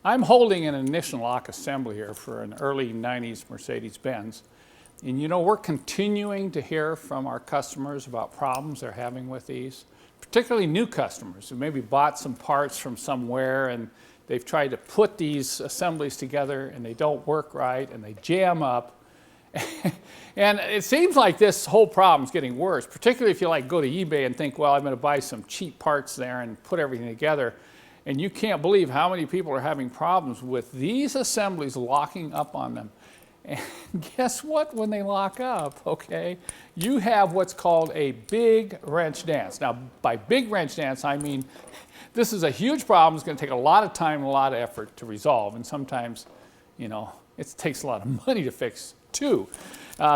I'm holding an ignition lock assembly here for an early 90s Mercedes-Benz. And you know, we're continuing to hear from our customers about problems they're having with these, particularly new customers who maybe bought some parts from somewhere and they've tried to put these assemblies together and they don't work right and they jam up. And it seems like this whole problem is getting worse, particularly if you like go to eBay and think, well, I'm going to buy some cheap parts there and put everything together. And you can't believe how many people are having problems with these assemblies locking up on them. And guess what? When they lock up, okay, you have what's called a big wrench dance. Now, by big wrench dance, I mean this is a huge problem. It's going to take a lot of time and a lot of effort to resolve. And sometimes, you know, it takes a lot of money to fix too.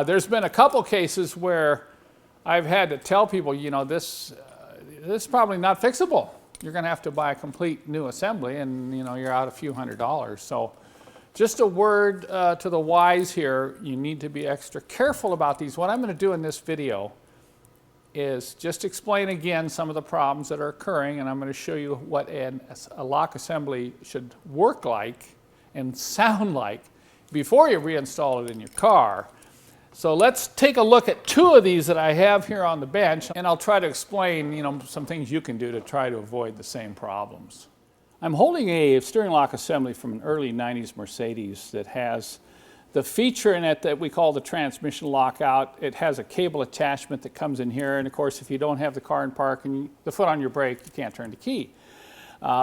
There's been a couple cases where I've had to tell people, you know, this is probably not fixable. You're going to have to buy a complete new assembly, and you know, you're out a few $100s. So just a word to the wise here, you need to be extra careful about these. What I'm going to do in this video is just explain again some of the problems that are occurring, and I'm going to show you what a lock assembly should work like and sound like before you reinstall it in your car. So let's take a look at two of these that I have here on the bench, and I'll try to explain, you know, some things you can do to try to avoid the same problems. I'm holding a steering lock assembly from an early 90s Mercedes that has the feature in it that we call the transmission lockout. It has a cable attachment that comes in here, and of course if you don't have the car in park and the foot on your brake, you can't turn the key.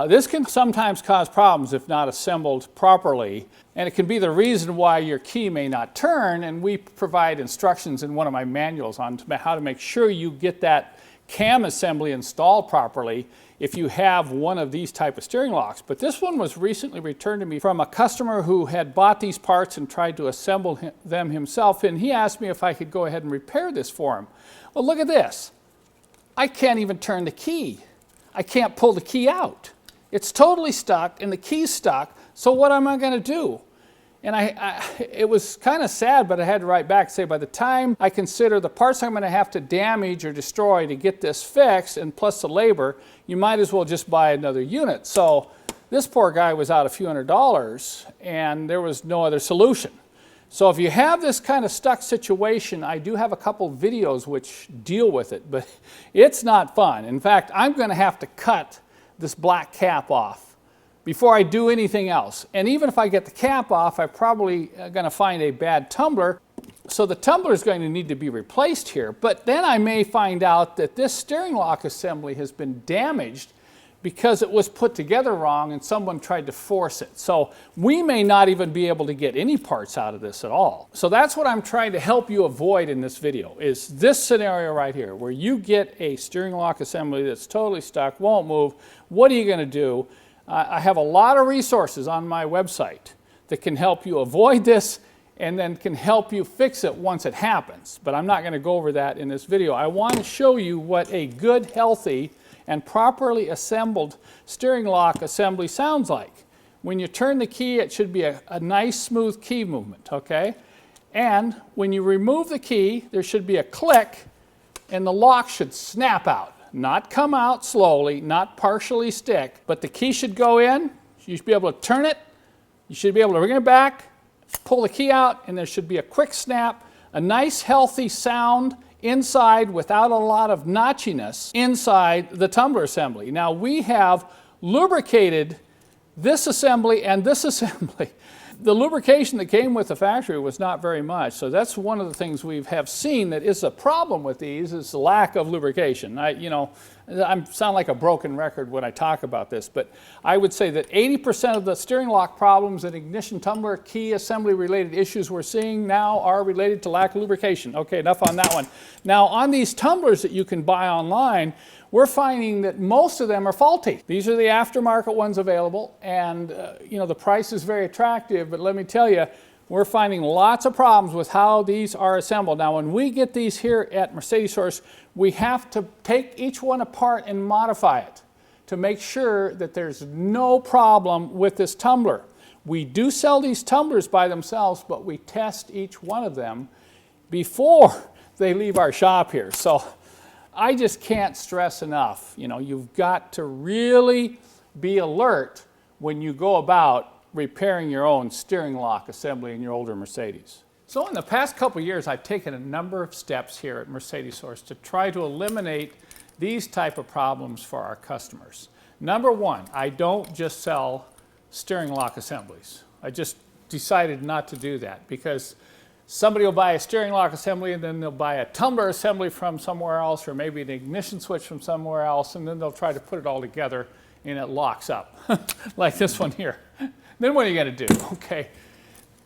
This can sometimes cause problems if not assembled properly, and it can be the reason why your key may not turn, and we provide instructions in one of my manuals on how to make sure you get that cam assembly installed properly if you have one of these type of steering locks. But this one was recently returned to me from a customer who had bought these parts and tried to assemble them himself, and he asked me if I could go ahead and repair this for him. Well, look at this. I can't even turn the key. I can't pull the key out. It's totally stuck and the key's stuck, so what am I going to do? And it was kind of sad, but I had to write back and say, by the time I consider the parts I'm going to have to damage or destroy to get this fixed, and plus the labor, you might as well just buy another unit. So this poor guy was out a few $100s, and there was no other solution. So if you have this kind of stuck situation, I do have a couple videos which deal with it, but it's not fun. In fact, I'm going to have to cut this black cap off before I do anything else. And even if I get the cap off, I'm probably going to find a bad tumbler. So the tumbler is going to need to be replaced here. But then I may find out that this steering lock assembly has been damaged because it was put together wrong and someone tried to force it. So we may not even be able to get any parts out of this at all. So that's what I'm trying to help you avoid in this video, is this scenario right here, where you get a steering lock assembly that's totally stuck, won't move. What are you going to do? I have a lot of resources on my website that can help you avoid this and then can help you fix it once it happens. But I'm not going to go over that in this video. I want to show you what a good, healthy, and properly assembled steering lock assembly sounds like. When you turn the key, it should be a nice, smooth key movement, okay? And when you remove the key, there should be a click, and the lock should snap out. Not come out slowly, not partially stick, but the key should go in. You should be able to turn it. You should be able to bring it back, pull the key out, and there should be a quick snap, a nice, healthy sound inside without a lot of notchiness inside the tumbler assembly. Now we have lubricated this assembly and this assembly. The lubrication that came with the factory was not very much, so that's one of the things we have seen that is a problem with these, is the lack of lubrication. I sound like a broken record when I talk about this, but I would say that 80% of the steering lock problems and ignition tumbler key assembly related issues we're seeing now are related to lack of lubrication. Okay, enough on that one. Now on these tumblers that you can buy online, we're finding that most of them are faulty. These are the aftermarket ones available, and the price is very attractive, but let me tell you, we're finding lots of problems with how these are assembled. Now when we get these here at Mercedessource, we have to take each one apart and modify it to make sure that there's no problem with this tumbler. We do sell these tumblers by themselves, but we test each one of them before they leave our shop here. So I just can't stress enough, you've got to really be alert when you go about repairing your own steering lock assembly in your older Mercedes. So in the past couple of years, I've taken a number of steps here at Mercedessource to try to eliminate these type of problems for our customers. Number one, I don't just sell steering lock assemblies. I just decided not to do that because somebody will buy a steering lock assembly and then they'll buy a tumbler assembly from somewhere else, or maybe an ignition switch from somewhere else, and then they'll try to put it all together and it locks up like this one here. Then what are you going to do? Okay.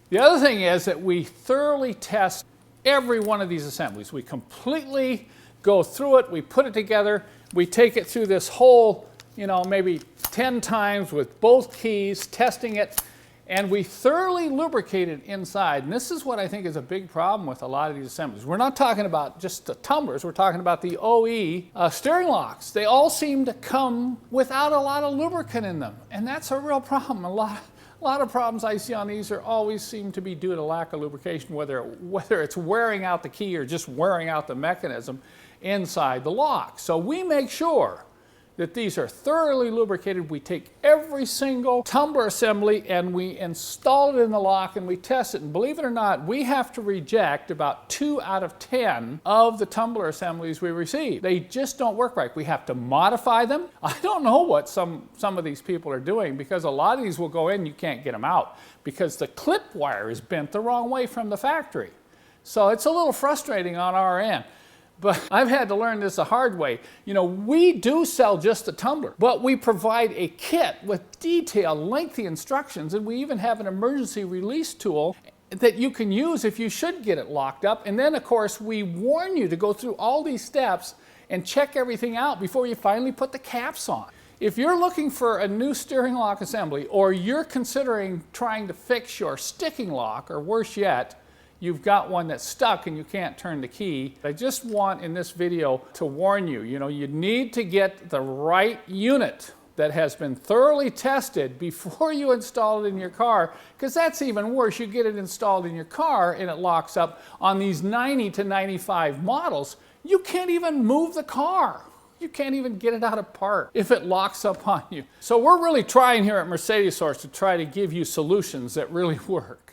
The other thing is that we thoroughly test every one of these assemblies. We completely go through it, we put it together, we take it through this whole, maybe 10 times with both keys, testing it, and we thoroughly lubricate it inside. And this is what I think is a big problem with a lot of these assemblies. We're not talking about just the tumblers, we're talking about the OE steering locks. They all seem to come without a lot of lubricant in them, and that's a real problem. A lot of problems I see on these always seem to be due to lack of lubrication, whether it's wearing out the key or just wearing out the mechanism inside the lock. So we make sure that these are thoroughly lubricated. We take every single tumbler assembly and we install it in the lock and we test it. And believe it or not, we have to reject about 2 out of 10 of the tumbler assemblies we receive. They just don't work right. We have to modify them. I don't know what some of these people are doing, because a lot of these will go in, you can't get them out because the clip wire is bent the wrong way from the factory. So it's a little frustrating on our end. But I've had to learn this the hard way. We do sell just a tumbler, but we provide a kit with detailed, lengthy instructions, and we even have an emergency release tool that you can use if you should get it locked up. And then, of course, we warn you to go through all these steps and check everything out before you finally put the caps on. If you're looking for a new steering lock assembly, or you're considering trying to fix your sticking lock, or worse yet, you've got one that's stuck and you can't turn the key, I just want in this video to warn you, you need to get the right unit that has been thoroughly tested before you install it in your car, because that's even worse. You get it installed in your car and it locks up. On these 90 to 95 models, you can't even move the car. You can't even get it out of park if it locks up on you. So we're really trying here at Mercedessource to try to give you solutions that really work.